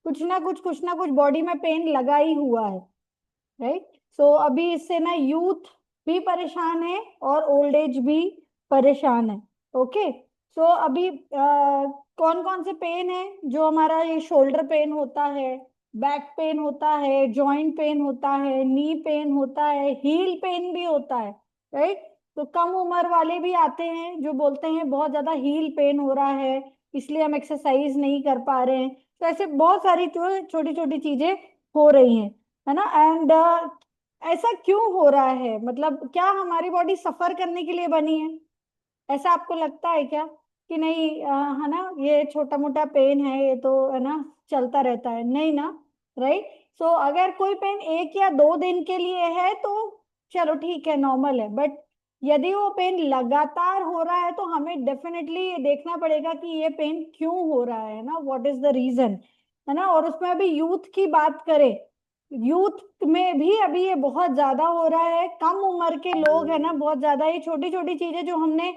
कुछ ना कुछ बॉडी में पेन लगा ही हुआ है, राइट। सो अभी इससे ना यूथ भी परेशान है और ओल्ड एज भी परेशान है। ओके। सो अभी कौन कौन से पेन है जो हमारा, ये शोल्डर पेन होता है, बैक पेन होता है, जॉइंट पेन होता है, नी पेन होता है, हील पेन भी होता है, राइट। तो कम उम्र वाले भी आते हैं जो बोलते हैं बहुत ज्यादा हील पेन हो रहा है, इसलिए हम एक्सरसाइज नहीं कर पा रहे हैं। तो ऐसे बहुत सारी छोटी छोटी चीजें हो रही हैं, है ना। एंड ऐसा क्यों हो रहा है, मतलब क्या हमारी बॉडी सफर करने के लिए बनी है? ऐसा आपको लगता है क्या कि नहीं, है ना, ये छोटा मोटा पेन है, ये तो है ना चलता रहता है, नहीं ना, राइट। सो अगर कोई पेन 1 या 2 दिन के लिए है तो चलो ठीक है, नॉर्मल है। बट यदि वो पेन लगातार हो रहा है तो हमें डेफिनेटली देखना पड़ेगा कि ये पेन क्यों हो रहा है ना, व्हाट इज द रीजन, है ना। और उसमें अभी यूथ की बात करें, यूथ में भी अभी ये बहुत ज्यादा हो रहा है, कम उम्र के लोग है ना बहुत ज्यादा, ये छोटी छोटी चीजें जो हमने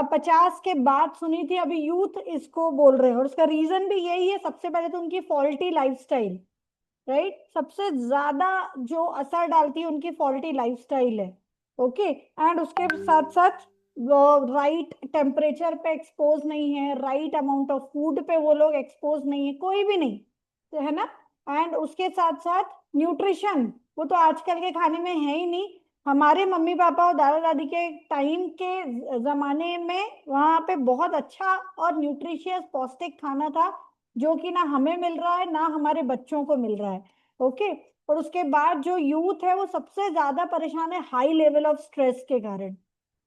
50 के बाद सुनी थी, अभी यूथ इसको बोल रहे हैं। और उसका रीजन भी यही है, सबसे पहले तो उनकी फॉल्टी लाइफस्टाइल, राइट। सबसे ज्यादा जो असर डालती है उनकी फॉल्टी लाइफस्टाइल है। ओके। एंड उसके साथ साथ वो राइट टेम्परेचर पे एक्सपोज नहीं है, राइट अमाउंट ऑफ फूड पे वो लोग एक्सपोज नहीं है, कोई भी नहीं, तो है ना। एंड उसके साथ साथ न्यूट्रिशन, वो तो आजकल के खाने में है ही नहीं। हमारे मम्मी पापा और दादा दादी के टाइम के जमाने में वहां पे बहुत अच्छा और न्यूट्रिशियस पौष्टिक खाना था, जो कि ना हमें मिल रहा है ना हमारे बच्चों को मिल रहा है। ओके। और उसके बाद जो यूथ है वो सबसे ज्यादा परेशान है हाई लेवल ऑफ स्ट्रेस के कारण।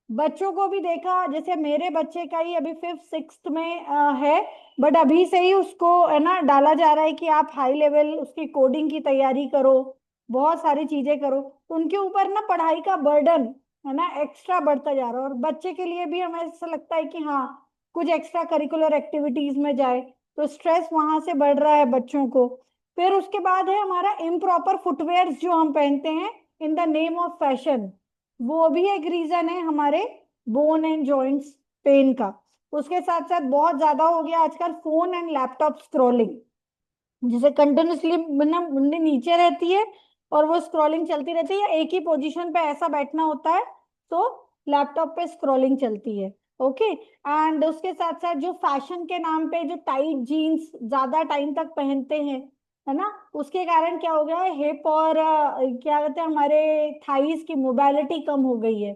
बच्चों को भी देखा, जैसे मेरे बच्चे का ही अभी 5th 6th में है, बट अभी से ही उसको है ना डाला जा रहा है कि आप हाई लेवल उसकी कोडिंग की तैयारी करो, बहुत सारी चीजें करो। तो उनके ऊपर ना पढ़ाई का बर्डन है ना एक्स्ट्रा बढ़ता जा रहा है। और बच्चे के लिए भी हमें ऐसा लगता है कि हाँ, कुछ एक्स्ट्रा करिकुलर एक्टिविटीज में जाए, तो स्ट्रेस वहां से बढ़ रहा है बच्चों को। फिर उसके बाद है हमारा इम्प्रॉपर फुटवेयर जो हम पहनते हैं in the name of fashion, वो भी एक रीजन है हमारे बोन एंड जॉइंट्स पेन का। उसके साथ साथ बहुत ज्यादा हो गया आजकल फोन एंड लैपटॉप स्क्रॉलिंग, जिसे कंटिन्यूसली मुंडी नीचे रहती है और वो स्क्रॉलिंग चलती रहती है, या एक ही पोजीशन पे ऐसा बैठना होता है, तो लैपटॉप पे स्क्रॉलिंग चलती है। ओके। एंड उसके साथ साथ जो फैशन के नाम पे जो टाइट जीन्स ज्यादा टाइम तक पहनते हैं, है ना, उसके कारण क्या हो गया है, हिप और क्या कहते हैं हमारे थाइस की मोबिलिटी कम हो गई है।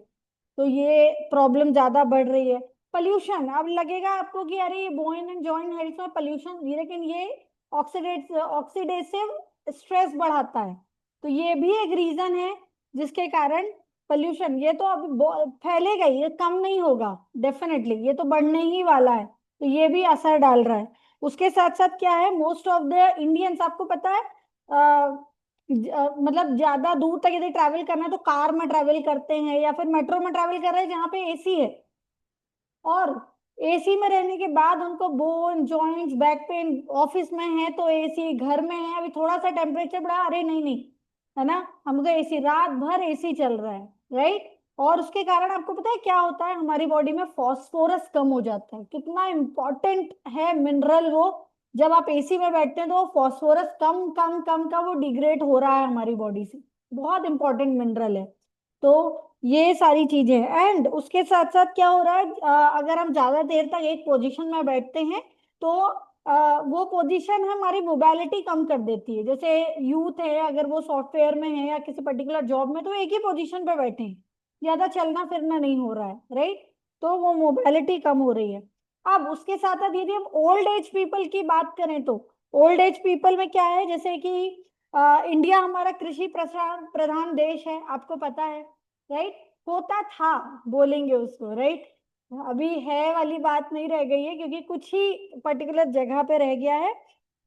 तो ये प्रॉब्लम ज्यादा बढ़ रही है। पोल्यूशन, अब लगेगा आपको कि अरे ये बोन एंड जॉइंट हेल्थ में पोल्यूशन, लेकिन ये ऑक्सीडेसिव स्ट्रेस बढ़ाता है। तो ये भी एक रीजन है जिसके कारण पोल्यूशन, ये तो अब फैलेगा ही, ये कम नहीं होगा, डेफिनेटली ये तो बढ़ने ही वाला है। तो ये भी असर डाल रहा है। उसके साथ साथ क्या है, मोस्ट ऑफ द इंडियंस, आपको पता है मतलब ज्यादा दूर तक यदि ट्रैवल करना है तो कार में ट्रैवल करते हैं या फिर मेट्रो में ट्रैवल कर रहे हैं जहाँ पे एसी है। और एसी में रहने के बाद उनको bone joints back pain, office में है तो एसी, घर में है अभी थोड़ा सा टेम्परेचर बढ़ा, अरे नहीं नहीं, है ना, हम तो एसी, रात भर एसी चल रहा है, राइट। और उसके कारण आपको पता है क्या होता है, हमारी बॉडी में फास्फोरस कम हो जाता है। कितना इंपॉर्टेंट है मिनरल वो, जब आप एसी में बैठते हैं तो फास्फोरस कम कम कम का वो डिग्रेड हो रहा है हमारी बॉडी से, बहुत इंपॉर्टेंट मिनरल है। तो ये सारी चीजें हैं। एंड उसके साथ साथ क्या हो रहा है, अगर हम ज्यादा देर तक एक पोजीशन में बैठते हैं तो वो पोजीशन हमारी मोबिलिटी कम कर देती है। जैसे यूथ है, अगर वो सॉफ्टवेयर में है या किसी पर्टिकुलर जॉब में, तो एक ही पोजीशन पे बैठे हैं, ज्यादा चलना फिरना नहीं हो रहा है, राइट। तो वो मोबिलिटी कम हो रही है। अब उसके साथ साथ यदि हम ओल्ड एज पीपल की बात करें तो ओल्ड एज पीपल में क्या है, जैसे कि इंडिया हमारा कृषि प्रधान प्रधान देश है, आपको पता है, राइट। होता था, बोलेंगे उसको, राइट। अभी है वाली बात नहीं रह गई है क्योंकि कुछ ही पर्टिकुलर जगह पे रह गया है।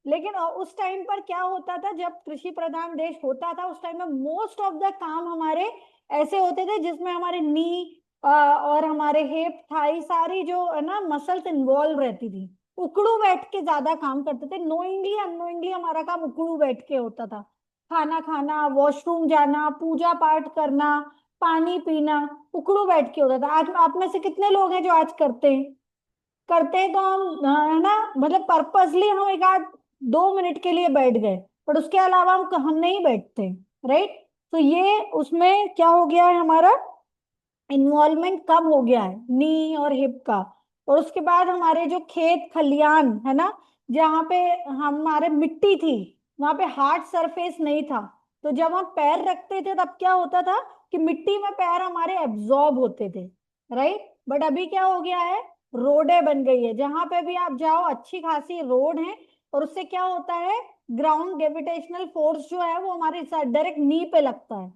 लेकिन उस टाइम पर क्या होता था, जब कृषि प्रधान देश होता था उस टाइम में मोस्ट ऑफ द काम हमारे ऐसे होते थे जिसमें हमारे नी और हमारे हिप थाई सारी जो है ना मसल्स इन्वॉल्व रहती थी। उकड़ू बैठ के ज्यादा काम करते थे, नोइंगली अननोइंगली हमारा काम उकड़ू बैठ के होता था। खाना खाना, वॉशरूम जाना, पूजा पाठ करना, पानी पीना, उकड़ू बैठ के होता था। आज आप में से कितने लोग हैं जो आज करते हैं? करते हैं तो हम है ना, मतलब पर्पसली हम एक आध 2 मिनट के लिए बैठ गए, पर उसके अलावा हम नहीं बैठते। राइट। तो ये उसमें क्या हो गया है, हमारा इन्वॉल्वमेंट कम हो गया है नी और हिप का। और उसके बाद हमारे जो खेत खलियान है ना, जहाँ पे हमारे मिट्टी थी, वहां पे हार्ड सरफेस नहीं था। तो जब हम पैर रखते थे तब क्या होता था कि मिट्टी में पैर हमारे एब्जॉर्ब होते थे। राइट। बट अभी क्या हो गया है, रोडें बन गई है, जहां पे भी आप जाओ अच्छी खासी रोड है। और उससे क्या होता है, ग्राउंड ग्रेविटेशनल फोर्स जो है वो हमारे डायरेक्ट नी पे लगता है।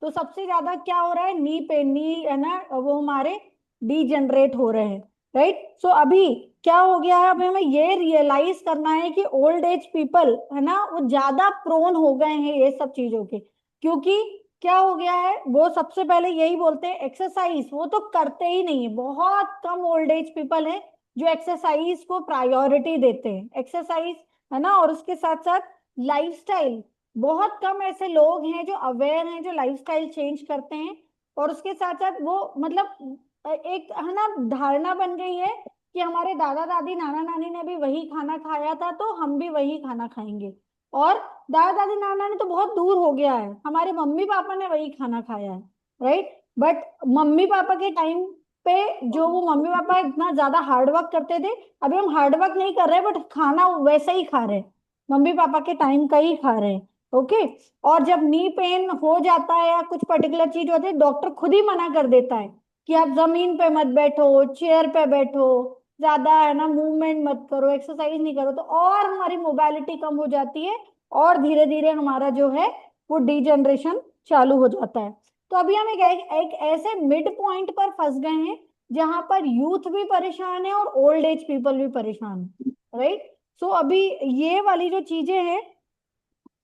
तो सबसे ज्यादा क्या हो रहा है, नी पे नी है ना, वो हमारे डीजनरेट हो रहे हैं। राइट। सो अभी क्या हो गया है, अभी हमें ये रियलाइज करना है कि ओल्ड एज पीपल है ना, वो ज्यादा प्रोन हो गए हैं ये सब चीजों के। क्योंकि क्या हो गया है, वो सबसे पहले यही बोलते हैं एक्सरसाइज वो तो करते ही नहीं है। बहुत कम ओल्ड एज पीपल है जो एक्सरसाइज को प्रायोरिटी देते हैं, एक्सरसाइज है ना। और उसके साथ साथ लाइफस्टाइल, बहुत कम ऐसे लोग हैं जो अवेयर हैं, जो लाइफस्टाइल चेंज करते हैं। और उसके साथ साथ वो मतलब एक है ना धारणा बन गई है कि हमारे दादा दादी नाना नानी ने भी वही खाना खाया था तो हम भी वही खाना खाएंगे। और दादा दादी नाना नानी तो बहुत दूर हो गया है, हमारे मम्मी पापा ने वही खाना खाया है। राइट। बट मम्मी पापा के टाइम पे जो वो मम्मी पापा इतना ज्यादा हार्ड वर्क करते थे, अभी हम हार्ड वर्क नहीं कर रहे बट खाना वैसा ही खा रहे हैं, मम्मी पापा के टाइम का ही खा रहे हैं। ओके। और जब नी पेन हो जाता है या कुछ पर्टिकुलर चीज होती है, डॉक्टर खुद ही मना कर देता है कि आप जमीन पे मत बैठो, चेयर पे बैठो, ज्यादा है ना मूवमेंट मत करो, एक्सरसाइज नहीं करो, तो और हमारी मोबाइलिटी कम हो जाती है। और धीरे धीरे हमारा जो है वो डिजनरेशन चालू हो जाता है। तो अभी हम एक ऐसे मिड पॉइंट पर फंस गए हैं जहां पर यूथ भी परेशान है और ओल्ड एज पीपल भी परेशान है। राइट। सो अभी ये वाली जो चीजें हैं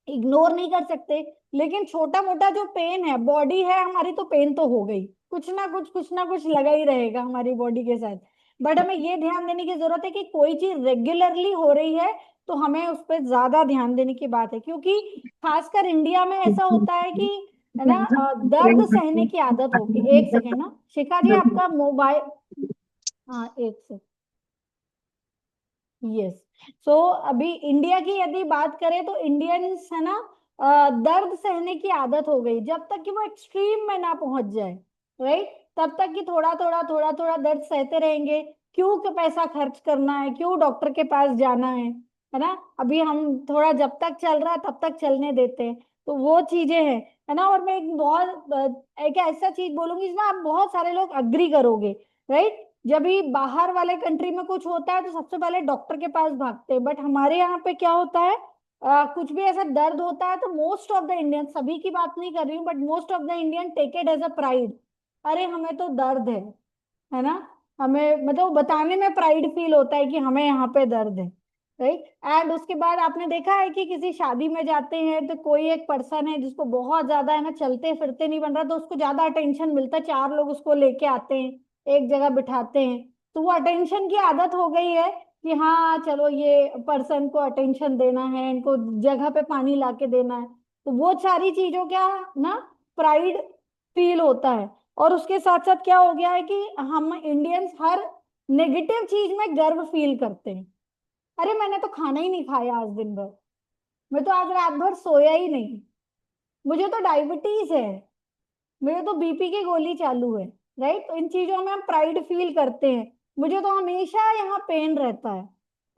इग्नोर नहीं कर सकते। लेकिन छोटा मोटा जो पेन है, बॉडी है हमारी तो पेन तो हो गई, कुछ ना कुछ लगा ही रहेगा हमारी बॉडी के साथ। बट हमें ये ध्यान देने की जरूरत है कि कोई चीज रेगुलरली हो रही है तो हमें उस पर ज्यादा ध्यान देने की बात है। क्योंकि खासकर इंडिया में ऐसा होता है कि है ना, दर्द सहने की आदत होगी। एक सेकेंड ना शिखा जी, आपका मोबाइल, हाँ एक सेकेंड। यस। सो अभी इंडिया की यदि बात करें तो इंडियंस है ना, दर्द सहने की आदत हो गई जब तक कि वो एक्सट्रीम में ना पहुंच जाए। राइट। तब तक कि थोड़ा थोड़ा दर्द सहते रहेंगे। क्यों के पैसा खर्च करना है, क्यों डॉक्टर के पास जाना है ना। अभी हम थोड़ा जब तक चल रहा है तब तक चलने देते हैं। तो वो चीजें हैं है ना। और मैं एक बहुत एक ऐसा चीज बोलूंगी जिसमें आप बहुत सारे लोग अग्री करोगे। राइट। जब भी बाहर वाले कंट्री में कुछ होता है तो सबसे पहले डॉक्टर के पास भागते हैं, बट हमारे यहाँ पे क्या होता है, कुछ भी ऐसा दर्द होता है तो मोस्ट ऑफ द इंडियन, सभी की बात नहीं कर रही हूँ but most of the Indian take it as a pride. अरे हमें तो दर्द है ना, हमें मतलब बताने में प्राइड फील होता है कि हमें यहाँ पे दर्द है। राइट। एंड उसके बाद आपने देखा है कि किसी शादी में जाते हैं तो कोई एक पर्सन है जिसको बहुत ज्यादा है ना चलते फिरते नहीं बन रहा, तो उसको ज्यादा अटेंशन मिलता है, 4 लोग उसको लेके आते हैं, एक जगह बिठाते हैं। तो वो अटेंशन की आदत हो गई है कि हाँ चलो ये पर्सन को अटेंशन देना है, इनको जगह पे पानी ला के देना है। तो वो सारी चीजों क्या ना, प्राइड फील होता है। और उसके साथ साथ क्या हो गया है कि हम इंडियंस हर नेगेटिव चीज में गर्व फील करते हैं। अरे मैंने तो खाना ही नहीं खाया आज दिन भर, मैं तो आज रात भर सोया ही नहीं, मुझे तो डायबिटीज है, मेरे तो बीपी की गोली चालू है। राइट। तो इन चीजों में हम प्राइड फील करते हैं, मुझे तो हमेशा यहाँ पेन रहता है।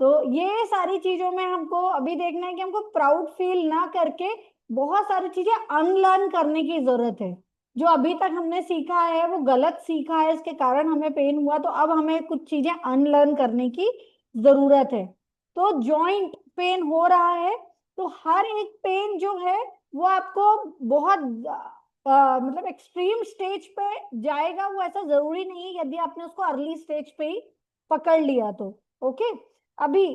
तो ये सारी चीजों में हमको अभी देखना है कि हमको प्राउड फील ना करके बहुत सारी चीजें अनलर्न करने की जरूरत है। जो अभी तक हमने सीखा है वो गलत सीखा है, इसके कारण हमें पेन हुआ, तो अब हमें कुछ चीजें अनलर्न करने की जरूरत है। तो जॉइंट पेन हो रहा है तो हर एक पेन जो है वो आपको बहुत मतलब एक्सट्रीम स्टेज पे जाएगा, वो ऐसा जरूरी नहीं है यदि आपने उसको अर्ली स्टेज पे ही पकड़ लिया तो। ओके। अभी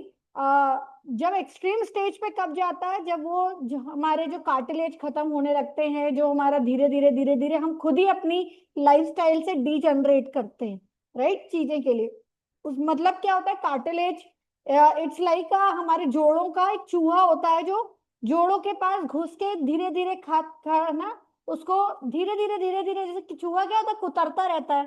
जब एक्सट्रीम स्टेज पे कब जाता है, जब वो जो हमारे जो कार्टिलेज खत्म होने लगते हैं, जो हमारा धीरे धीरे हम खुद ही अपनी लाइफस्टाइल से डीजनरेट करते हैं। राइट। चीजें के लिए उस मतलब क्या होता है, कार्टिलेज इट्स लाइक हमारे जोड़ों का एक चूहा होता है जो जोड़ों के पास घुस के धीरे धीरे खा ना, उसको धीरे धीरे जैसे कि चूहा क्या होता है कुतरता रहता है।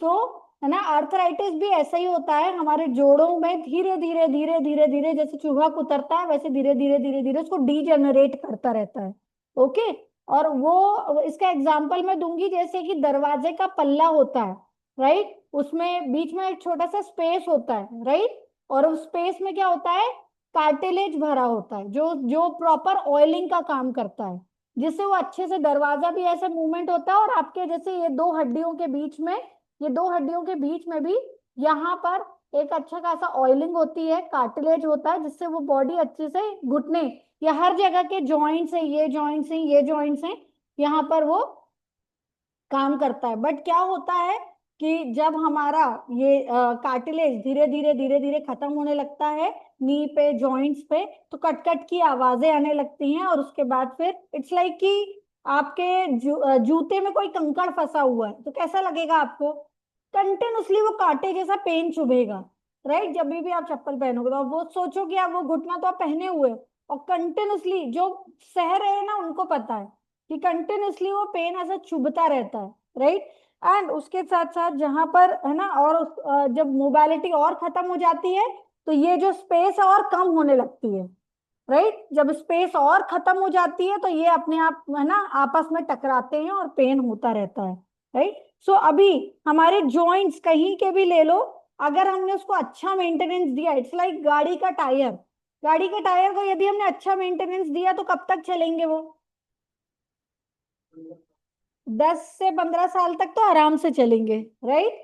तो है ना। आर्थराइटिस भी ऐसा ही होता है, हमारे जोड़ों में धीरे धीरे धीरे धीरे धीरे जैसे चूहा कुतरता है वैसे धीरे धीरे धीरे धीरे उसको डीजेनरेट करता रहता है। ओके। और वो इसका एग्जांपल मैं दूंगी, जैसे कि दरवाजे का पल्ला होता है, राइट, उसमें बीच में एक छोटा सा स्पेस होता है, राइट, और उस स्पेस में क्या होता है, कार्टिलेज भरा होता है जो जो प्रॉपर ऑयलिंग का काम करता है, जिससे वो अच्छे से दरवाजा भी ऐसे मूवमेंट होता है, और आपके जैसे ये दो हड्डियों के बीच में, ये दो हड्डियों के बीच में भी यहाँ पर एक अच्छा खासा ऑयलिंग होती है, कार्टिलेज होता है, जिससे वो बॉडी अच्छे से घुटने या हर जगह के जॉइंट्स है, ये जॉइंट्स हैं, ये जॉइंट्स हैं, यहाँ पर वो काम करता है। बट क्या होता है कि जब हमारा ये कार्टिलेज धीरे धीरे धीरे धीरे खत्म होने लगता है नी पे, जॉइंट्स पे, तो कट कट की आवाजें आने लगती हैं, और उसके बाद फिर इट्स लाइक कि आपके जूते में कोई कंकड़ फंसा हुआ है, तो कैसा लगेगा आपको, कंटिन्यूसली वो कांटे जैसा पेन चुभेगा, राइट। जब भी आप चप्पल पहनोगे तो आप वो सोचो कि आप वो घुटना तो आप पहने हुए हो, और कंटिन्यूसली जो सह रहे हैं ना उनको पता है कि कंटिन्यूसली वो पेन ऐसा चुभता रहता है, राइट। एंड उसके साथ साथ जहां पर है ना, और जब मोबाइलिटी और खत्म हो जाती है तो ये जो स्पेस है और कम होने लगती है, राइट। जब स्पेस और खत्म हो जाती है तो ये अपने आप है ना आपस में टकराते हैं और पेन होता रहता है, राइट। सो अभी हमारे जॉइंट्स कहीं के भी ले लो, अगर हमने उसको अच्छा मेंटेनेंस दिया, इट्स लाइक गाड़ी का टायर, गाड़ी के टायर को यदि हमने अच्छा मेंटेनेंस दिया तो कब तक चलेंगे वो, 10 से 15 साल तक तो आराम से चलेंगे, राइट।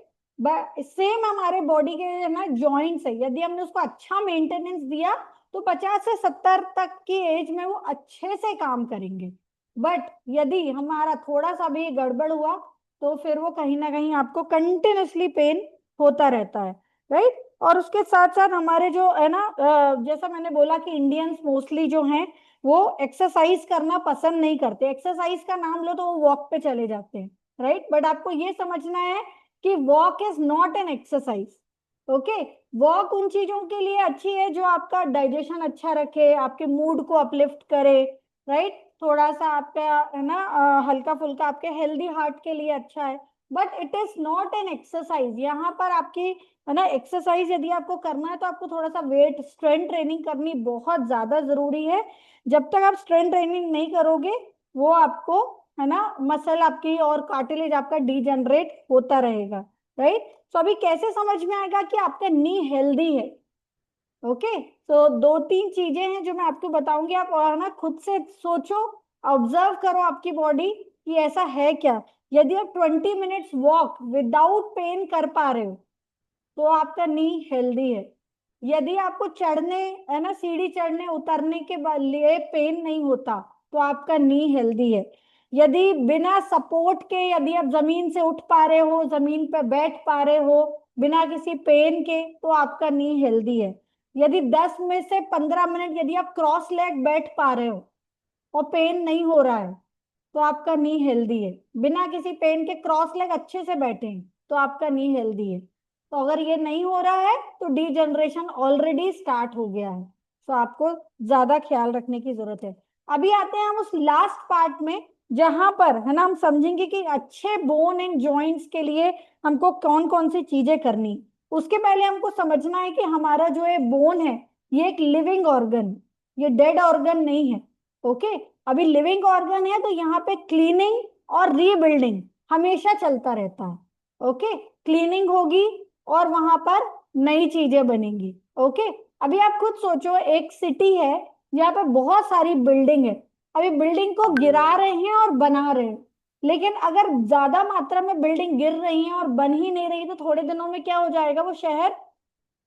सेम हमारे बॉडी के है ना जॉइंट्स है, यदि हमने उसको अच्छा मेंटेनेंस दिया तो 50 से 70 तक की एज में वो अच्छे से काम करेंगे। बट यदि हमारा थोड़ा सा भी गड़बड़ हुआ तो फिर वो कहीं ना कहीं आपको कंटिन्यूसली पेन होता रहता है, राइट। और उसके साथ साथ हमारे जो है ना जैसा मैंने बोला कि इंडियंस मोस्टली जो हैं वो एक्सरसाइज करना पसंद नहीं करते, एक्सरसाइज का नाम लो तो वो वॉक पे चले जाते हैं, राइट। बट आपको ये समझना है कि walk is not an exercise. Okay. Walk उन चीजों के लिए अच्छी है जो आपका डाइजेशन अच्छा रखे, आपके मूड को अपलिफ्ट करे, राइट, थोड़ा सा आपका है ना हल्का फुल्का आपके हेल्दी हार्ट के लिए अच्छा है। But it is not an exercise. यहाँ पर आपकी है ना एक्सरसाइज यदि आपको करना है तो आपको थोड़ा सा वेट स्ट्रेंथ ट्रेनिंग करनी बहुत ज्यादा जरूरी है। जब तक आप स्ट्रेंथ ट्रेनिंग नहीं करोगे वो आपको है ना मसल आपकी और कार्टिलेज आपका डीजनरेट होता रहेगा, राइट। तो अभी कैसे समझ में आएगा कि आपका नी हेल्दी है। ओके। तो दो तीन चीजें हैं जो मैं आपको बताऊंगी, आप और ना खुद से सोचो, ऑब्जर्व करो आपकी बॉडी कि ऐसा है क्या। यदि आप 20 मिनट्स वॉक विदाउट पेन कर पा रहे हो तो आपका नी हेल्दी है। यदि आपको चढ़ने है ना सीढ़ी चढ़ने उतरने के लिए पेन नहीं होता तो आपका नी हेल्दी है। यदि बिना सपोर्ट के यदि आप जमीन से उठ पा रहे हो, जमीन पे बैठ पा रहे हो बिना किसी पेन के, तो आपका नी हेल्दी है। यदि 10 में से 15 मिनट यदि आप क्रॉस लेग बैठ पा रहे हो और पेन नहीं हो रहा है तो आपका नी हेल्दी है। बिना किसी पेन के क्रॉस लेग अच्छे से बैठे हैं तो आपका नी हेल्दी है। तो अगर ये नहीं हो रहा है तो डीजनरेशन ऑलरेडी स्टार्ट हो गया है, तो आपको ज्यादा ख्याल रखने की जरूरत है। अभी आते हैं हम उस लास्ट पार्ट में जहां पर है ना हम समझेंगे कि अच्छे बोन एंड जॉइंट्स के लिए हमको कौन कौन सी चीजें करनी। उसके पहले हमको समझना है कि हमारा जो है बोन है ये एक लिविंग ऑर्गन, ये डेड ऑर्गन नहीं है। ओके। अभी लिविंग ऑर्गन है तो यहाँ पे क्लीनिंग और रीबिल्डिंग हमेशा चलता रहता है। ओके। क्लीनिंग होगी और वहां पर नई चीजें बनेंगी। ओके। अभी आप खुद सोचो, एक सिटी है जहाँ पे बहुत सारी बिल्डिंग है, अभी बिल्डिंग को गिरा रहे हैं और बना रहे हैं, लेकिन अगर ज्यादा मात्रा में बिल्डिंग गिर रही है और बन ही नहीं रही तो थोड़े दिनों में क्या हो जाएगा, वो शहर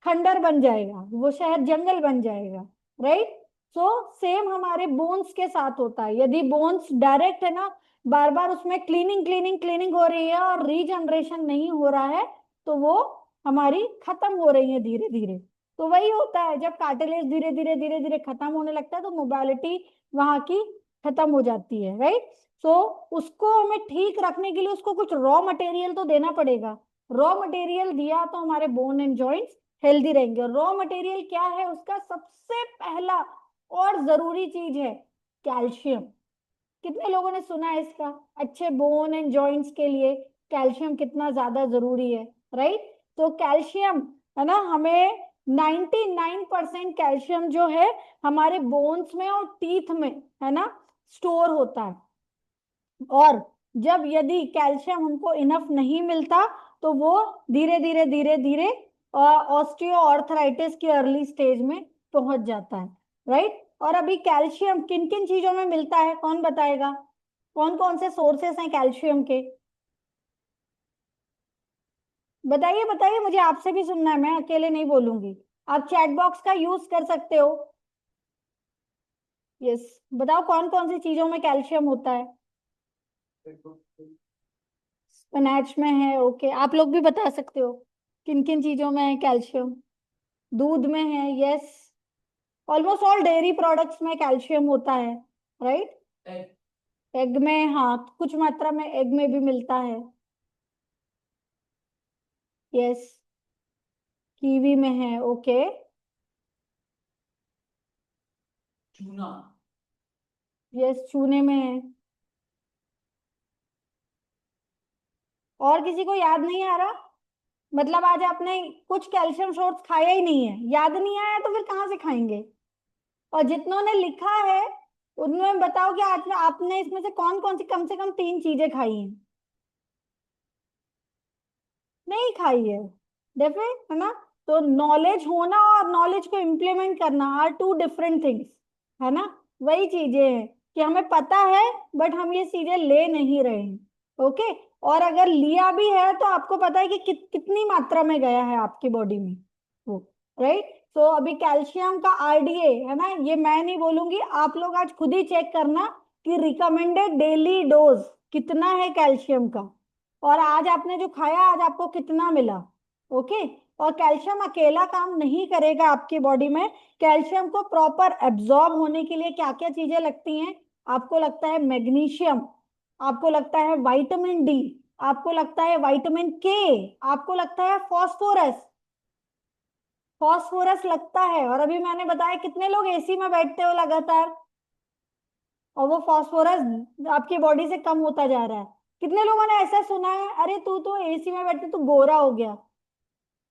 खंडर बन जाएगा, वो शहर जंगल बन जाएगा, राइट। सो सेम हमारे बोन्स के साथ होता है, यदि बोन्स डायरेक्ट है ना बार बार उसमें क्लीनिंग क्लीनिंग क्लीनिंग हो रही है और रीजनरेशन नहीं हो रहा है तो वो हमारी खत्म हो रही है धीरे धीरे। तो वही होता है जब कार्टिलेज धीरे धीरे धीरे धीरे खत्म होने लगता है तो मोबाइलिटी वहां की खत्म हो जाती है, राइट। सो उसको हमें ठीक रखने के लिए उसको कुछ रॉ मटेरियल तो देना पड़ेगा। रॉ मटेरियल दिया तो हमारे बोन एंड जॉइंट्स हेल्दी रहेंगे। और रॉ मटेरियल क्या है उसका, सबसे पहला और जरूरी चीज है कैल्शियम। कितने लोगों ने सुना है इसका, अच्छे बोन एंड जॉइंट्स के लिए कैल्शियम कितना ज्यादा जरूरी है, राइट। तो कैल्शियम है ना, हमें 99% कैल्शियम जो है हमारे बोन्स में और टीथ में है ना स्टोर होता है। और जब यदि कैल्शियम हमको इनफ नहीं मिलता तो वो धीरे धीरे धीरे धीरे ऑस्टियो ऑर्थराइटिस के अर्ली स्टेज में पहुंच जाता है, राइट। और अभी कैल्शियम किन किन चीजों में मिलता है, कौन बताएगा? कौन कौन से सोर्सेस हैं कैल्शियम के? बताइए बताइए, मुझे आपसे भी सुनना है, मैं अकेले नहीं बोलूंगी। आप चैट बॉक्स का यूज कर सकते हो। यस, बताओ कौन कौन सी चीजों में कैल्शियम होता है? स्पिनच में है, ओके। आप लोग भी बता सकते हो किन किन चीजों में है कैल्शियम? दूध में है, yes. Almost all dairy products में कैल्शियम होता है, राइट। एग में, हाँ, कुछ मात्रा में एग में भी मिलता है, यस। कीवी में है, ओके। चूना, यस, चूने में है। और किसी को याद नहीं आ रहा? मतलब आज आपने कुछ कैल्शियम शॉट्स खाया ही नहीं है, याद नहीं आया तो फिर कहाँ से खाएंगे? और जितनों ने लिखा है उनमें बताओ कि आज में आपने इसमें से कम से कम 3 चीजें खाई हैं? नहीं खाई है, डेफिनेट है ना। तो नॉलेज होना और नॉलेज को इम्प्लीमेंट करना आर टू डिफरेंट थिंग्स, है ना। वही चीजें हैं कि हमें पता है बट हम ये चीजें ले नहीं रहे हैं, ओके। और अगर लिया भी है तो आपको पता है कि कितनी मात्रा में गया है आपकी बॉडी में वो, राइट। तो अभी कैल्शियम का आरडीए है ना, ये मैं नहीं बोलूंगी, आप लोग आज खुद ही चेक करना कि रिकमेंडेड डेली डोज कितना है कैल्शियम का, और आज आपने जो खाया आज आपको कितना मिला, ओके। और कैल्शियम अकेला काम नहीं करेगा आपकी बॉडी में, कैल्शियम को प्रॉपर एब्जॉर्ब होने के लिए क्या क्या चीजें लगती हैं? आपको लगता है मैग्नीशियम, आपको लगता है विटामिन डी, आपको लगता है विटामिन के, आपको लगता है फास्फोरस। फास्फोरस लगता है, और अभी मैंने बताया कितने लोग एसी में बैठते हो लगातार, और वो फास्फोरस आपकी बॉडी से कम होता जा रहा है। कितने लोगों ने ऐसा सुना है, अरे तू तो एसी में बैठते तो गोरा हो गया,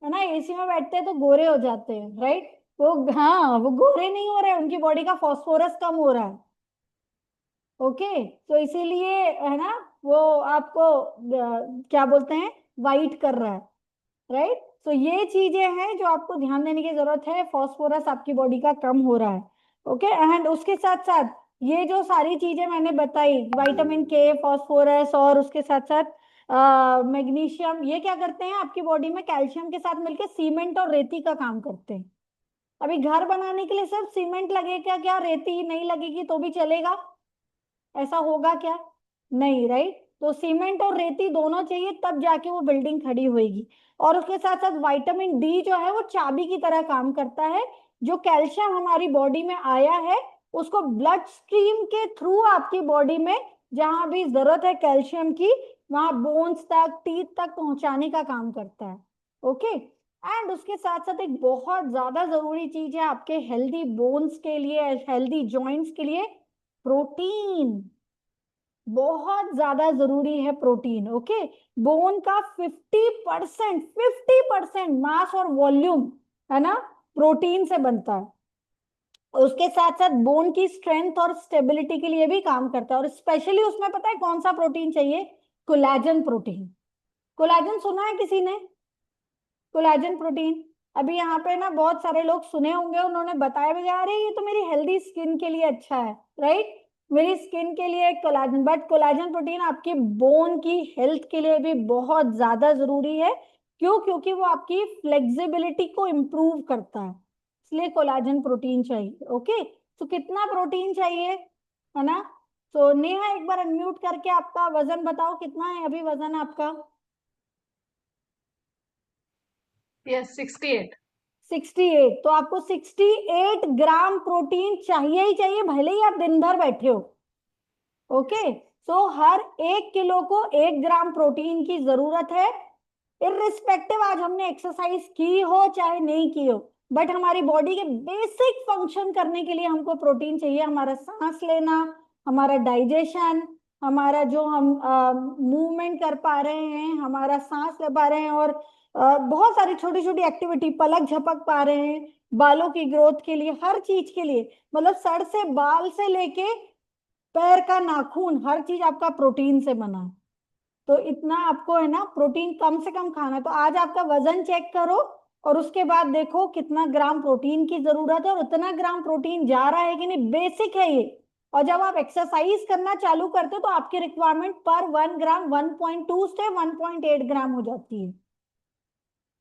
है ना, एसी में बैठते हैं तो गोरे हो जाते हैं, राइट। वो, हाँ, वो गोरे नहीं हो रहे हैं, उनकी बॉडी का फास्फोरस कम हो रहा है, ओके। तो इसीलिए है ना, वो आपको क्या बोलते हैं, वाइट कर रहा है, राइट। तो ये चीजें हैं जो आपको ध्यान देने की जरूरत है, फास्फोरस आपकी बॉडी का कम हो रहा है, ओके। एंड उसके साथ साथ ये जो सारी चीजें मैंने बताई, विटामिन के, फास्फोरस, और उसके साथ साथ मैग्नीशियम, ये क्या करते हैं आपकी बॉडी में कैल्शियम के साथ मिलकर सीमेंट और रेती का काम करते हैं। अभी घर बनाने के लिए सिर्फ सीमेंट लगेगा क्या, रेती नहीं लगेगी तो भी चलेगा? ऐसा होगा क्या? नहीं, राइट। तो सीमेंट और रेती दोनों चाहिए तब जाके वो बिल्डिंग खड़ी होएगी। और उसके साथ साथ विटामिन डी जो है वो चाबी की तरह काम करता है। जो कैल्शियम हमारी बॉडी में आया है उसको ब्लड स्ट्रीम के थ्रू आपकी बॉडी में जहां भी जरूरत है कैल्शियम की, वहां बोन्स तक, टीथ तक पहुंचाने का काम करता है, ओके। एंड उसके साथ साथ एक बहुत ज्यादा जरूरी चीज है आपके हेल्दी बोन्स के लिए, हेल्दी जॉइंट्स के लिए, प्रोटीन। बहुत ज्यादा जरूरी है प्रोटीन, ओके। बोन का 50% मास और वॉल्यूम है ना प्रोटीन से बनता है। उसके साथ साथ बोन की स्ट्रेंथ और स्टेबिलिटी के लिए भी काम करता है, और स्पेशली उसमें पता है कौन सा प्रोटीन चाहिए? Collagen protein. कोलेजन सुना है किसी ने? Collagen protein. अभी यहाँ पे ना बहुत सारे लोग सुने होंगे, उन्होंने बताया भी, अरे ये तो मेरी हेल्दी स्किन के लिए अच्छा है, राइट। मेरी स्किन के लिए कोलेजन, बट कोलेजन प्रोटीन आपकी बोन की हेल्थ के लिए भी बहुत ज्यादा जरूरी है। क्यों? क्योंकि वो आपकी फ्लेक्सिबिलिटी को इम्प्रूव करता है, इसलिए कोलेजन प्रोटीन चाहिए, ओके। तो कितना प्रोटीन चाहिए, है ना? तो नेहा एक बार अनम्यूट करके आपका वजन बताओ, कितना है अभी वजन आपका? यस, 68। 68। तो आपको 68 ग्राम प्रोटीन चाहिए ही चाहिए, भले ही आप दिन भर बैठे हो, ओके। सो हर 1 किलो को 1 ग्राम प्रोटीन की जरूरत है, इररिस्पेक्टिव आज हमने एक्सरसाइज की हो चाहे नहीं की हो, बट हमारी बॉडी के बेसिक फंक्शन करने के लिए हमको प्रोटीन चाहिए। हमारा सांस लेना, हमारा डाइजेशन, हमारा जो हम मूवमेंट कर पा रहे हैं, हमारा सांस ले पा रहे हैं, और बहुत सारी छोटी छोटी एक्टिविटी, पलक झपक पा रहे हैं, बालों की ग्रोथ के लिए, हर चीज के लिए, मतलब सर से बाल से लेके पैर का नाखून, हर चीज आपका प्रोटीन से बना है। तो इतना आपको है ना प्रोटीन कम से कम खाना है। तो आज आपका वजन चेक करो और उसके बाद देखो कितना ग्राम प्रोटीन की जरूरत है और उतना ग्राम प्रोटीन जा रहा है कि नहीं, बेसिक है ये। और जब आप एक्सरसाइज करना चालू करते हो तो आपकी रिक्वायरमेंट पर 1 ग्राम 1.2 से 1.8 ग्राम हो जाती है।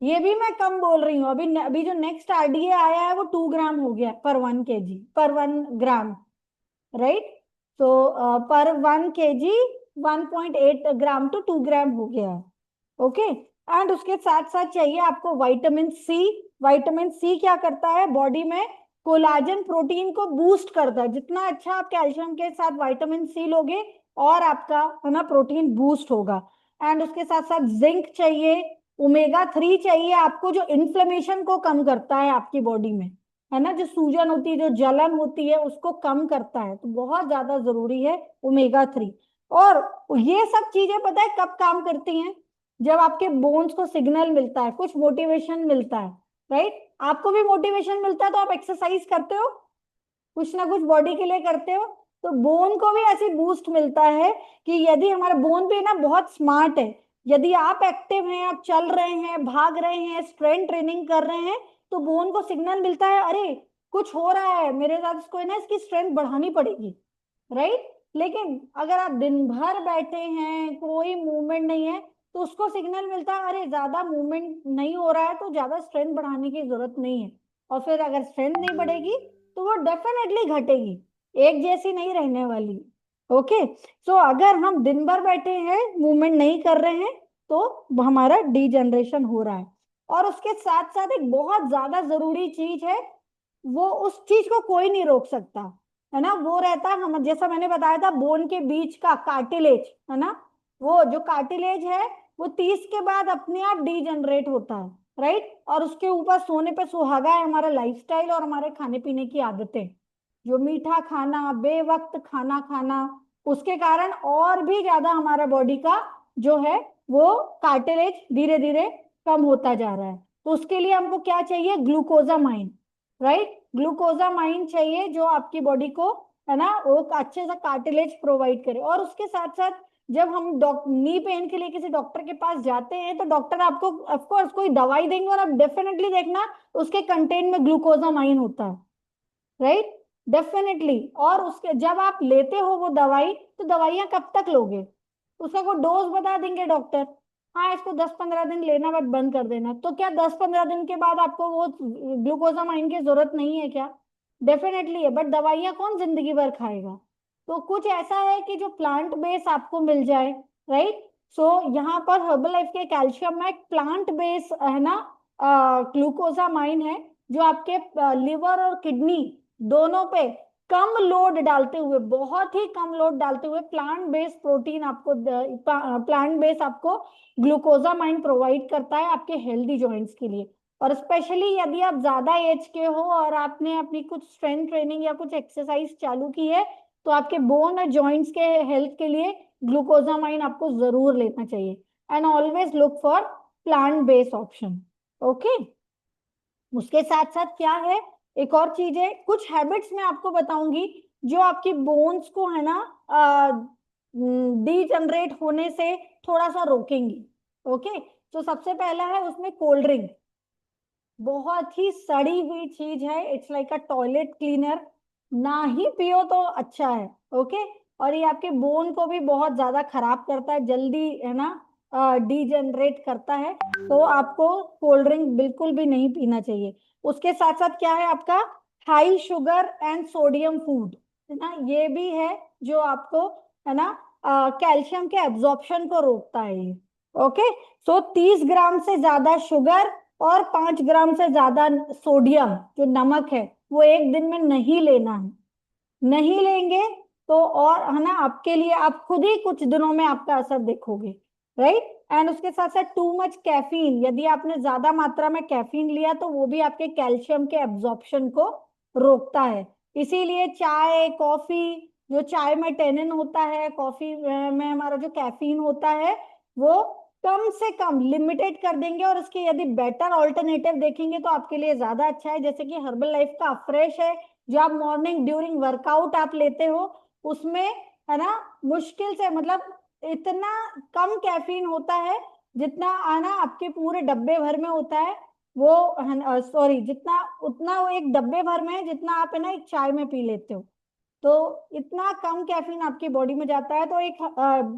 ये भी मैं कम बोल रही हूँ। अभी अभी जो नेक्स्ट आरडीए आया है वो 2 ग्राम हो गया पर 1 kg, पर 1 ग्राम, राइट। तो पर 1 kg 1.8 ग्राम टू 2 ग्राम हो गया है। ओके। एंड उसके साथ साथ चाहिए आपको विटामिन सी। विटामिन सी क्या करता है बॉडी में, कोलाजन प्रोटीन को बूस्ट करता है। जितना अच्छा आप कैल्शियम के साथ विटामिन सी लोगे और आपका है ना प्रोटीन बूस्ट होगा। एंड उसके साथ साथ जिंक चाहिए, ओमेगा 3 चाहिए आपको, जो इन्फ्लेमेशन को कम करता है आपकी बॉडी में, है ना, जो सूजन होती है, जो जलन होती है, उसको कम करता है। तो बहुत ज्यादा जरूरी है ओमेगा 3। और ये सब चीजें पता है कब काम करती हैं, जब आपके बोन्स को सिग्नल मिलता है, कुछ मोटिवेशन मिलता है, राइट। आपको भी मोटिवेशन मिलता है तो आप एक्सरसाइज करते हो, कुछ ना कुछ बॉडी के लिए करते हो। तो बोन को भी ऐसे बूस्ट मिलता है कि यदि हमारा बोन भी ना बहुत स्मार्ट है, यदि आप एक्टिव हैं, आप चल रहे हैं, भाग रहे हैं, स्ट्रेंथ ट्रेनिंग कर रहे हैं, तो बोन को सिग्नल मिलता है, अरे कुछ हो रहा है मेरे साथ, इसको है ना इसकी स्ट्रेंथ बढ़ानी पड़ेगी, राइट। लेकिन अगर आप दिन भर बैठे हैं, कोई मूवमेंट नहीं है, तो उसको सिग्नल मिलता है, अरे ज्यादा मूवमेंट नहीं हो रहा है तो ज्यादा स्ट्रेंथ बढ़ाने की जरूरत नहीं है। और फिर अगर स्ट्रेंथ नहीं बढ़ेगी तो वो डेफिनेटली घटेगी, एक जैसी नहीं रहने वाली। ओके। सो अगर हम दिन भर बैठे हैं, मूवमेंट नहीं कर रहे हैं, तो हमारा डीजनरेशन हो रहा है। और उसके साथ साथ एक बहुत ज्यादा जरूरी चीज है, वो उस चीज को कोई नहीं रोक सकता, है ना, वो रहता है हम, जैसा मैंने बताया था, बोन के बीच का कार्टिलेज, है ना, वो जो कार्टिलेज है वो 30 के बाद अपने आप डीजनरेट होता है, राइट। और उसके ऊपर सोने पे सुहागा है हमारा लाइफस्टाइल और हमारे खाने पीने की आदतें, जो मीठा खाना, बेवक्त खाना खाना, उसके कारण और भी ज्यादा हमारा बॉडी का जो है वो कार्टिलेज धीरे धीरे कम होता जा रहा है। तो उसके लिए हमको क्या चाहिए, ग्लूकोजामाइन, राइट। ग्लूकोजामाइन चाहिए जो आपकी बॉडी को है ना वो अच्छे से कार्टिलेज प्रोवाइड करे। और उसके साथ साथ जब हम नी पेन के लिए किसी डॉक्टर के पास जाते हैं तो डॉक्टर आपको ऑफ कोर्स कोई दवाई देंगे और आप डेफिनेटली देखना उसके कंटेंट में ग्लूकोजामाइन होता है, राइट, डेफिनेटली। और उसके जब आप लेते हो वो दवाई, तो दवाइयां कब तक लोगे, उसका कोई डोज बता देंगे डॉक्टर, हाँ इसको 10-15 दिन लेना बट बंद कर देना। तो क्या 10-15 दिन के बाद आपको वो ग्लूकोजामाइन की जरूरत नहीं है क्या, डेफिनेटली है, बट दवाइयां कौन जिंदगी भर खाएगा। तो कुछ ऐसा है कि जो प्लांट बेस आपको मिल जाए, राइट। सो यहाँ पर हर्बल लाइफ के कैल्शियम में एक प्लांट बेस है ना ग्लूकोजामाइन है, जो आपके लिवर और किडनी दोनों पे कम लोड डालते हुए, बहुत ही कम लोड डालते हुए प्लांट बेस्ड प्रोटीन आपको, प्लांट बेस्ड आपको ग्लूकोजामाइन प्रोवाइड करता है आपके हेल्दी जॉइंट्स के लिए। और स्पेशली यदि आप ज्यादा एज के हो और आपने अपनी कुछ स्ट्रेंथ ट्रेनिंग या कुछ एक्सरसाइज चालू की है, तो आपके बोन और जॉइंट्स के हेल्थ के लिए ग्लूकोजामाइन आपको जरूर लेना चाहिए। And always look for plant based option. Okay. उसके साथ साथ क्या है, एक और चीज है, कुछ हैबिट्स मैं आपको बताऊंगी जो आपकी बोन्स को है ना डीजनरेट होने से थोड़ा सा रोकेंगी। ओके। तो सबसे पहला है उसमें कोल्ड ड्रिंक, बहुत ही सड़ी हुई चीज है, it's like a toilet cleaner, ना ही पियो तो अच्छा है। ओके। और ये आपके बोन को भी बहुत ज्यादा खराब करता है, जल्दी है ना डीजनरेट करता है। तो आपको कोल्ड ड्रिंक बिल्कुल भी नहीं पीना चाहिए। उसके साथ साथ क्या है आपका, high sugar and sodium food, है ना, ये भी है जो आपको है ना कैल्शियम के एब्जॉर्प्शन को रोकता है ये। ओके। सो 30 ग्राम से ज्यादा शुगर और 5 ग्राम से ज्यादा सोडियम जो नमक है वो एक दिन में नहीं लेना है। नहीं लेंगे तो और है ना आपके लिए, आप खुद ही कुछ दिनों में आपका असर देखोगे, राइट। एंड उसके साथ साथ टू मच कैफीन, यदि आपने ज्यादा मात्रा में कैफीन लिया तो वो भी आपके कैल्शियम के एब्जॉर्प्शन को रोकता है। इसीलिए चाय कॉफी, जो चाय में टेनिन होता है, कॉफी में हमारा जो कैफीन होता है, वो कम से कम लिमिटेड कर देंगे, और उसके यदि बेटर ऑल्टरनेटिव देखेंगे तो आपके लिए ज्यादा अच्छा है। जैसे कि हर्बल लाइफ का फ्रेश है, जो आप मॉर्निंग ड्यूरिंग वर्कआउट आप लेते हो, उसमें है ना मुश्किल से मतलब इतना कम कैफीन होता है जितना आना आपके पूरे डब्बे भर में होता है। वो सॉरी, जितना उतना वो एक डब्बे भर में है जितना आप है ना एक चाय में पी लेते हो। तो इतना कम कैफीन आपकी बॉडी में जाता है। तो एक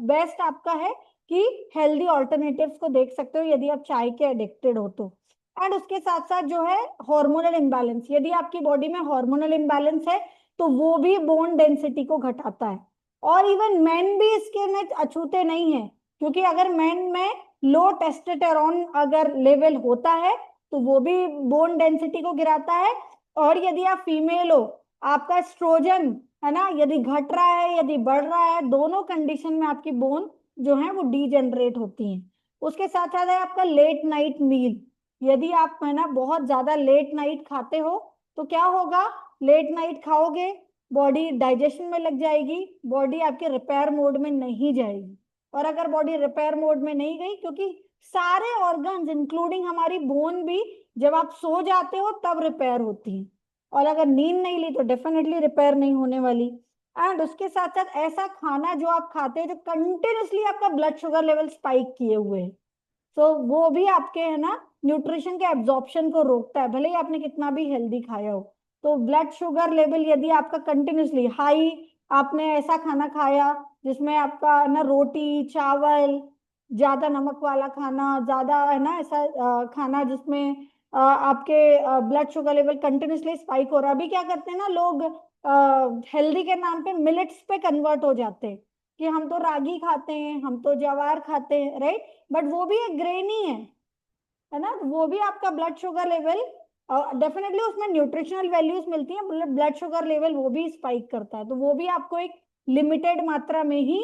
बेस्ट आपका है कि हेल्दी ऑल्टरनेटिव्स को देख सकते हो यदि आप चाय के एडिक्टेड हो तो। एंड उसके साथ साथ जो है हार्मोनल इम्बैलेंस, यदि आपकी बॉडी में हार्मोनल इम्बैलेंस है तो वो भी बोन डेंसिटी को घटाता है। और इवन मेन भी इसके में अछूते नहीं है, क्योंकि अगर मेन में लो टेस्टोस्टेरोन अगर लेवल होता है तो वो भी बोन डेंसिटी को गिराता है। और यदि आप फीमेल हो, आपका एस्ट्रोजन है ना यदि घट रहा है यदि बढ़ रहा है, दोनों कंडीशन में आपकी बोन जो है वो डीजेनरेट होती हैं। उसके साथ साथ है आपका लेट नाइट मील। यदि आप है ना बहुत ज्यादा लेट नाइट खाते हो तो क्या होगा, लेट नाइट खाओगे, बॉडी डाइजेशन में लग जाएगी, बॉडी आपके रिपेयर मोड में नहीं जाएगी। और अगर बॉडी रिपेयर मोड में नहीं गई, क्योंकि सारे ऑर्गन्स इंक्लूडिंग हमारी बोन भी जब आप सो जाते हो तब रिपेयर होती है, और अगर नींद नहीं ली तो डेफिनेटली रिपेयर नहीं होने वाली। एंड उसके साथ साथ ऐसा खाना जो आप खाते हैं जो कंटिन्यूसली आपका ब्लड शुगर लेवल स्पाइक किए हुए है, तो वो भी आपके है ना न्यूट्रिशन के एब्जॉर्प्शन को रोकता है, भले ही आपने कितना भी हेल्दी खाया हो। तो ब्लड शुगर लेवल यदि आपका कंटिन्यूसली हाई, आपने ऐसा खाना खाया जिसमें आपका है ना रोटी चावल, ज्यादा नमक वाला खाना, ज्यादा है ना ऐसा खाना जिसमें आपके blood sugar level continuously spike हो रहा है। अभी क्या करते हैं ना लोग, हेल्दी के नाम पे मिलेट्स पे कन्वर्ट हो जाते हैं कि हम तो रागी खाते हैं, हम तो ज्वार खाते हैं, राइट। बट वो भी एक ग्रेन ही है ना, वो भी आपका ब्लड शुगर लेवल डेफिनेटली उसमें न्यूट्रिशनल वैल्यूज मिलती हैं, मतलब ब्लड शुगर लेवल वो भी स्पाइक करता है। तो वो भी आपको एक लिमिटेड मात्रा में ही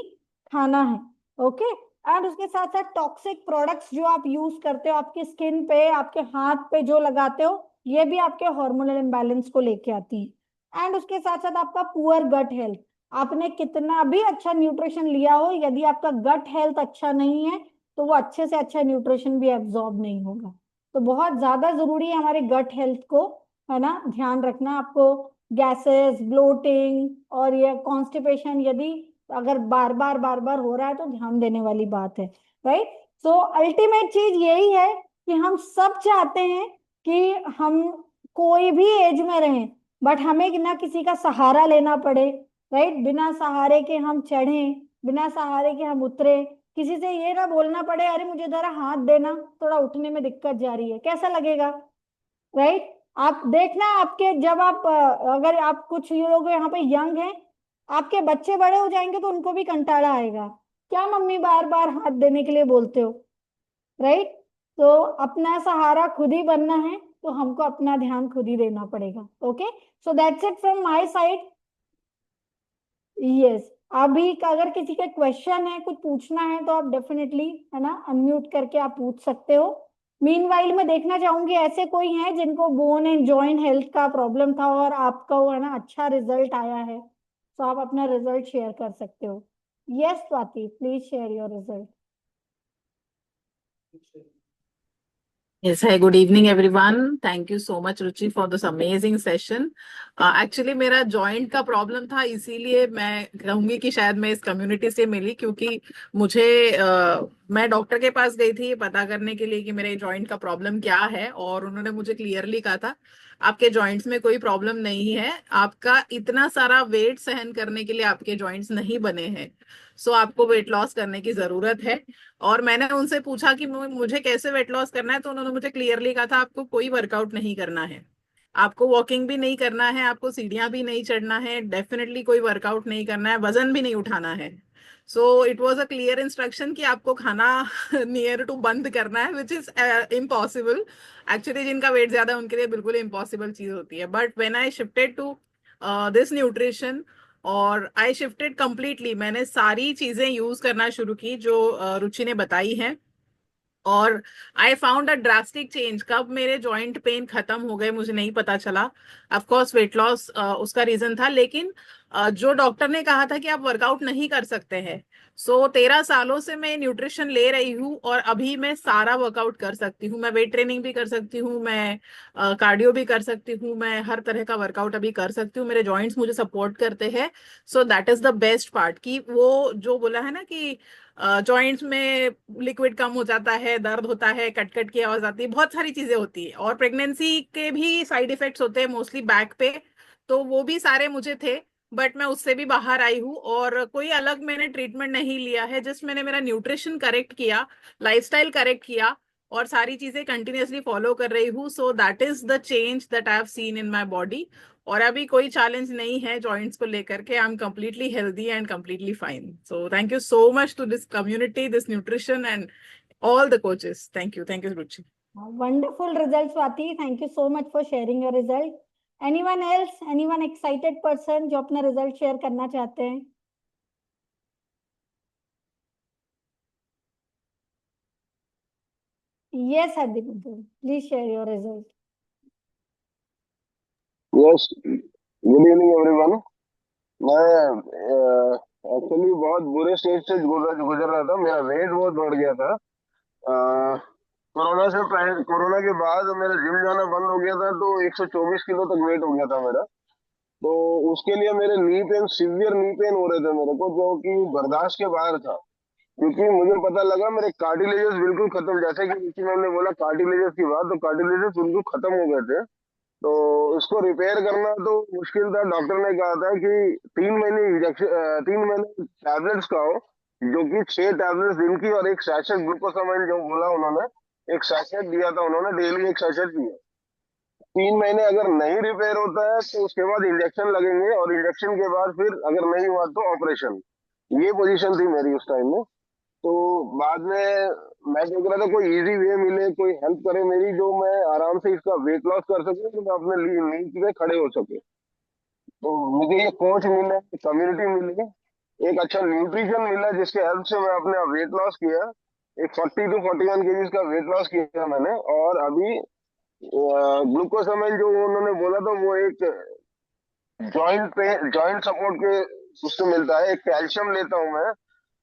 खाना है। ओके। एंड उसके साथ साथ टॉक्सिक प्रोडक्ट्स जो आप यूज करते हो आपकी स्किन पे, आपके हाथ पे जो लगाते हो, ये भी आपके हार्मोनल इम्बैलेंस को लेके आती है। एंड उसके साथ साथ आपका पुअर गट हेल्थ, आपने कितना भी अच्छा न्यूट्रिशन लिया हो, यदि आपका गट हेल्थ अच्छा नहीं है तो वो अच्छे से अच्छा न्यूट्रिशन भी एब्जॉर्ब नहीं होगा। तो बहुत ज्यादा जरूरी है हमारे गट हेल्थ को है ना ध्यान रखना। आपको गैसेस, ब्लोटिंग और ये कॉन्स्टिपेशन यदि अगर बार बार हो रहा है तो ध्यान देने वाली बात है, राइट। सो अल्टीमेट चीज यही है कि हम सब चाहते हैं कि हम कोई भी एज में रहें, बट हमें ना किसी का सहारा लेना पड़े, राइट। बिना सहारे के हम चढ़ें, बिना सहारे के हम उतरे, किसी से ये ना बोलना पड़े अरे मुझे जरा हाथ देना, थोड़ा उठने में दिक्कत जा रही है, कैसा लगेगा, राइट। आप देखना आपके जब आप अगर आप कुछ ये लोग यहाँ पे यंग हैं, आपके बच्चे बड़े हो जाएंगे तो उनको भी कंटाला आएगा, क्या मम्मी बार बार हाथ देने के लिए बोलते हो, राइट। तो अपना सहारा खुद ही बनना है, तो हमको अपना ध्यान खुद ही देना पड़ेगा। Okay, so that's it from my side. Yes, अभी का अगर किसी का क्वेश्चन है, कुछ पूछना है तो आप डेफिनेटली है ना अनम्यूट करके आप पूछ सकते हो। मीनवाइल मैं देखना चाहूंगी ऐसे कोई है जिनको बोन एंड जॉइंट हेल्थ का प्रॉब्लम था और आपका वो है ना अच्छा रिजल्ट आया है, तो आप अपना रिजल्ट शेयर कर सकते हो। Yes Swati, please share your result. Yes, hi, good evening everyone. Thank you so much Ruchi for this amazing session. Actually मेरा जॉइंट का प्रॉब्लम था, इसीलिए मैं कहूंगी कि शायद मैं इस कम्युनिटी से मिली, क्योंकि मुझे मैं डॉक्टर के पास गई थी पता करने के लिए कि मेरे जॉइंट का प्रॉब्लम क्या है, और उन्होंने मुझे क्लियरली कहा था आपके जॉइंट्स में कोई प्रॉब्लम नहीं है, आपका इतना सारा वेट सहन करने के लिए आपके जॉइंट्स नहीं बने हैं, सो आपको वेट लॉस करने की जरूरत है। और मैंने उनसे पूछा कि मुझे कैसे वेट लॉस करना है, तो उन्होंने मुझे क्लियरली कहा था आपको कोई वर्कआउट नहीं करना है, आपको वॉकिंग भी नहीं करना है, आपको सीढ़ियां भी नहीं चढ़ना है, डेफिनेटली कोई वर्कआउट नहीं करना है, वजन भी नहीं उठाना है। So it was a clear instruction कि आपको खाना नियर टू बंद करना है, विच इज इम्पॉसिबल। एक्चुअली जिनका वेट ज्यादा है उनके लिए बिल्कुल इम्पॉसिबल चीज होती है, but when I shifted to this nutrition और आई शिफ्टेड कंप्लीटली, मैंने सारी चीजें यूज करना शुरू की जो रुचि ने बताई हैं, और I found a drastic change. कब मेरे जॉइंट पेन खत्म हो गए मुझे नहीं पता चला। ऑफ कोर्स वेट लॉस उसका रीजन था, लेकिन जो डॉक्टर ने कहा था कि आप वर्कआउट नहीं कर सकते हैं। सो 13 सालों से मैं न्यूट्रिशन ले रही हूँ और अभी मैं सारा वर्कआउट कर सकती हूँ। मैं वेट ट्रेनिंग भी कर सकती हूँ, मैं कार्डियो भी कर सकती हूँ, मैं हर तरह का वर्कआउट अभी कर सकती हूँ। मेरे जॉइंट्स मुझे सपोर्ट करते हैं। So that is the best part कि वो जो बोला है ना कि जॉइंट्स में लिक्विड कम हो जाता है, दर्द होता है, कट कट की आवाज आती है, बहुत सारी चीजें होती है। और प्रेगनेंसी के भी साइड इफेक्ट्स होते हैं मोस्टली बैक पे, तो वो भी सारे मुझे थे। बट मैं उससे भी बाहर आई हूँ और कोई अलग मैंने ट्रीटमेंट नहीं लिया है। जस्ट मैंने मेरा न्यूट्रिशन करेक्ट किया, लाइफस्टाइल करेक्ट किया और सारी चीजें कंटिन्यूअसली फॉलो कर रही हूँ। So that is the change that I have seen in my body. और अभी कोई चैलेंज नहीं है जॉइंट्स को लेकर के। I am completely healthy and completely fine. So thank you so much to this community, this nutrition and all the coaches. Thank you, Ruchi. Wonderful results, Swati. Thank you so much for sharing your result. Anyone else? Anyone excited person जो अपना result share करना चाहते हैं? Yes, Hardeep, please share your result. Yes, good evening everyone. मैं actually बहुत बुरे stage से गुजर रहा था। मेरा वेट बहुत बढ़ गया था। कोरोना के बाद मेरा जिम जाना बंद हो गया था, तो 124 किलो तक वेट हो गया था मेरा। तो उसके लिए मेरे knee pain, severe knee pain हो रहे थे मेरे को, जो कि बर्दाश्त के बाहर था। क्योंकि मुझे पता लगा मेरे कार्टिलेजेस बिल्कुल खत्म, जैसे कि ऋषि मैम ने बोला कार्टिलेजेस की बात, तो कार्टिलेजेस बिल्कुल खत्म हो गए थे। तो उसको रिपेयर करना तो मुश्किल था। डॉक्टर ने कहा था कि 3 महीने इंजेक्शन, 3 महीने टैबलेट्स खाओ, जो कि 6 टैबलेट्स दिन की और एक सैशेट ग्लूकोसामाइन जो बोला उन्होंने, एक सैशेट दिया था उन्होंने, डेली एक सैशेट दिया। 3 महीने अगर नहीं रिपेयर होता है तो उसके बाद इंजेक्शन लगेंगे, और इंजेक्शन के बाद फिर अगर नहीं हुआ तो ऑपरेशन। ये पोजीशन थी मेरी उस टाइम में। तो बाद में मैं देख रहा था कोई इजी वे मिले, कोई हेल्प करे मेरी, जो मैं आराम से इसका वेट लॉस कर सकूं, तो मैं अपने नींद पे खड़े हो सके। तो मुझे ये कोच मिले, कम्युनिटी मिली, एक अच्छा न्यूट्रिशन मिला, जिसके हेल्प से मैं अपने वेट लॉस किया। एक 40 to 41 केजीज का वेट लॉस किया मैंने। और अभी ग्लूकोसामाइन जो उन्होंने बोला था, वो एक जॉइंट सपोर्ट के उससे मिलता है। एक कैल्शियम लेता हूँ मैं,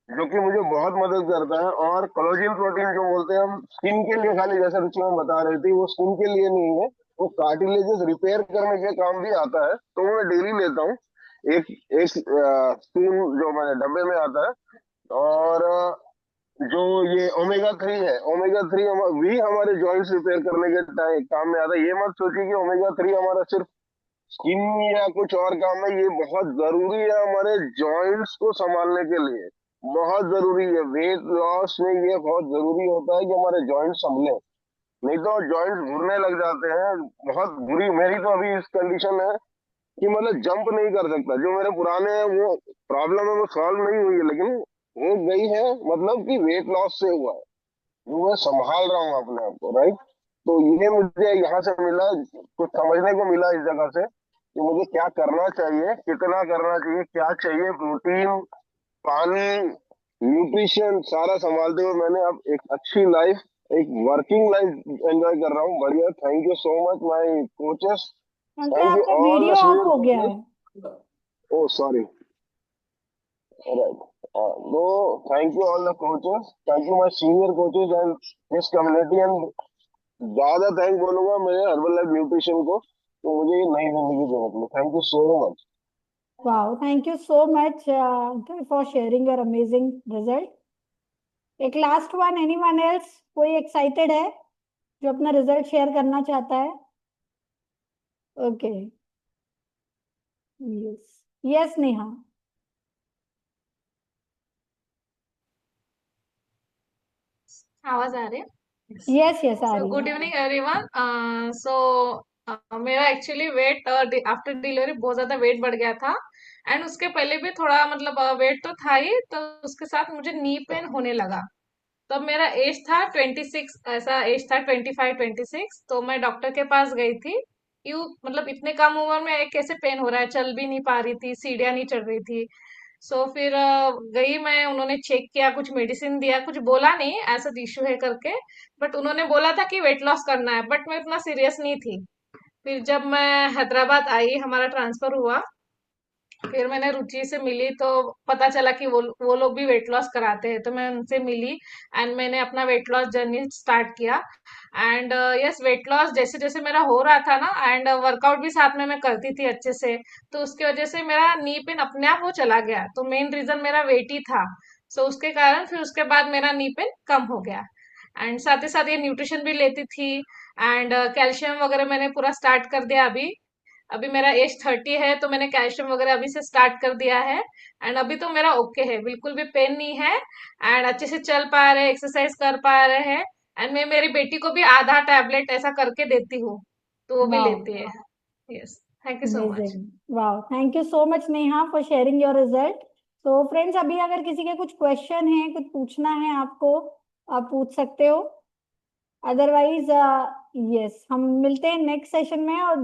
जो कि मुझे बहुत मदद करता है। और कोलेजन प्रोटीन जो बोलते हैं हम, स्किन के लिए खाली, जैसा रुचि में बता रही थी, वो स्किन के लिए नहीं है, वो कार्टिलेजेस रिपेयर करने के काम भी आता है। तो वो मैं डेली लेता हूँ, एक एक स्पून जो मेरे डब्बे में आता है। और जो ये ओमेगा 3 है, ओमेगा 3 भी हमारे जॉइंट्स रिपेयर करने के काम में आता है। ये मत सोचिए कि ओमेगा 3 हमारा सिर्फ स्किन या कुछ और काम है, ये बहुत जरूरी है हमारे जॉइंट्स को संभालने के लिए। बहुत जरूरी है, वेट लॉस में ये बहुत जरूरी होता है कि हमारे जॉइंट्स संभले, नहीं तो जॉइंट्स घुरने लग जाते हैं। बहुत बुरी मेरी तो अभी इस कंडीशन है कि मतलब जंप नहीं कर सकता। जो मेरे पुराने वो प्रॉब्लम है वो सॉल्व नहीं हुई है, लेकिन हो गई है, मतलब कि वेट लॉस से हुआ है, वो मैं संभाल रहा हूँ अपने आप को, राइट। तो ये मुझे यहाँ से मिला, कुछ समझने को मिला इस जगह से, कि मुझे क्या करना चाहिए, कितना करना चाहिए, क्या चाहिए, प्रोटीन, पानी, न्यूट्रिशन सारा संभालते हुए मैंने अब एक अच्छी लाइफ, एक वर्किंग लाइफ एंजॉय कर रहा हूँ। बढ़िया। Thank you so much my coaches. Uncle thank you आपका all the video of senior हो गया कोचेस। है। Oh sorry, right. No, thank you all the coaches, thank you my senior coaches and this community, and ज्यादा thank बोलूंगा मेरे herbal life nutrition को, तो मुझे ये नई जिंदगी देने के लिए। Thank you so much. Wow, thank you so much, uncle, for sharing your amazing result. एक लास्ट वन, एनीवन एल्स? कोई एक्साइटेड है जो अपना रिजल्ट शेयर करना चाहता है? Okay, yes yes Neha. आवाज आ रही है? यस यस आ सो रही गुड है। Evening everyone. सो मेरा एक्चुअली वेट आफ्टर डिलीवरी बहुत ज्यादा वेट बढ़ गया था। एंड उसके पहले भी थोड़ा मतलब वेट तो था ही, तो उसके साथ मुझे नी पेन होने लगा। तब मेरा एज था 26, ऐसा एज था 25-26। तो मैं डॉक्टर के पास गई थी। क्यों मतलब इतने कम उम्र में कैसे पेन हो रहा है, चल भी नहीं पा रही थी, सीढ़ियाँ नहीं चढ़ रही थी। सो फिर गई मैं, उन्होंने चेक किया, कुछ मेडिसिन दिया, कुछ बोला नहीं ऐसा इश्यू है करके। बट उन्होंने बोला था कि वेट लॉस करना है, बट मैं उतना सीरियस नहीं थी। फिर जब मैं हैदराबाद आई, हमारा ट्रांसफर हुआ, फिर मैंने रुचि से मिली तो पता चला कि वो लोग भी वेट लॉस कराते हैं, तो मैं उनसे मिली एंड मैंने अपना वेट लॉस जर्नी स्टार्ट किया। एंड यस, वेट लॉस जैसे जैसे मेरा हो रहा था ना, एंड वर्कआउट भी साथ में मैं करती थी अच्छे से, तो उसकी वजह से मेरा नी पेन अपने आप वो चला गया। तो मेन रीजन मेरा वेट ही था। सो उसके कारण फिर उसके बाद मेरा नी पेन कम हो गया। एंड साथ ही साथ ये न्यूट्रिशन भी लेती थी, एंड कैल्शियम वगैरह मैंने पूरा स्टार्ट कर दिया। अभी अभी मेरा एज 30 है, तो मैंने कैल्शियम वगैरह अभी से स्टार्ट कर दिया है। एंड अभी तो मेरा ओके है, बिल्कुल भी पेन नहीं है, एंड अच्छे से चल पा रहे हैं, एक्सरसाइज कर पा रहे हैं। एंड मैं मेरी बेटी को भी आधा टैबलेट ऐसा करके देती हूँ, तो वो भी वाह, लेती है। Yes, thank you so much. Amazing, वाह, thank you so much Neha for sharing your result. तो फ्रेंड्स, अभी अगर किसी के कुछ क्वेश्चन है, कुछ पूछना है आपको, आप पूछ सकते हो। अदरवाइज यस, हम मिलते हैं नेक्स्ट सेशन में। और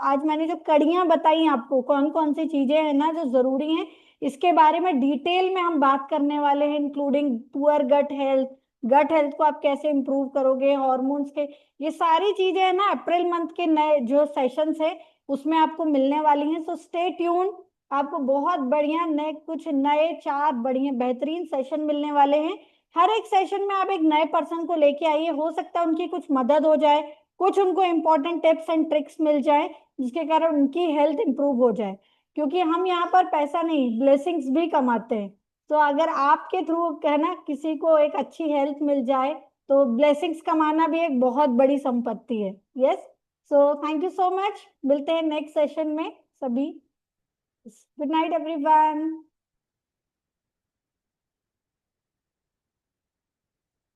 आज मैंने जो कड़ियां बताई आपको, कौन कौन सी चीजें हैं ना जो जरूरी हैं, इसके बारे में डिटेल में हम बात करने वाले हैं, including poor gut health, gut health को आप कैसे इंप्रूव करोगे, हॉर्मोन्स के, ये सारी चीजें है ना अप्रैल मंथ के नए जो सेशंस है उसमें आपको मिलने वाली हैं। सो स्टे ट्यून, आपको बहुत बढ़िया नए, कुछ नए 4 बढ़िया बेहतरीन सेशन मिलने वाले हैं। हर एक सेशन में आप एक नए पर्सन को लेके आइए, हो सकता है उनकी कुछ मदद हो जाए, कुछ उनको इंपॉर्टेंट टिप्स एंड ट्रिक्स मिल जाए जिसके कारण उनकी हेल्थ इंप्रूव हो जाए। क्योंकि हम यहाँ पर पैसा नहीं, ब्लेसिंग्स भी कमाते हैं। तो अगर आपके थ्रू है ना किसी को एक अच्छी हेल्थ मिल जाए, तो ब्लेसिंग्स कमाना भी एक बहुत बड़ी संपत्ति है। Yes, so thank you so much, मिलते हैं नेक्स्ट सेशन में सभी। Good night everyone.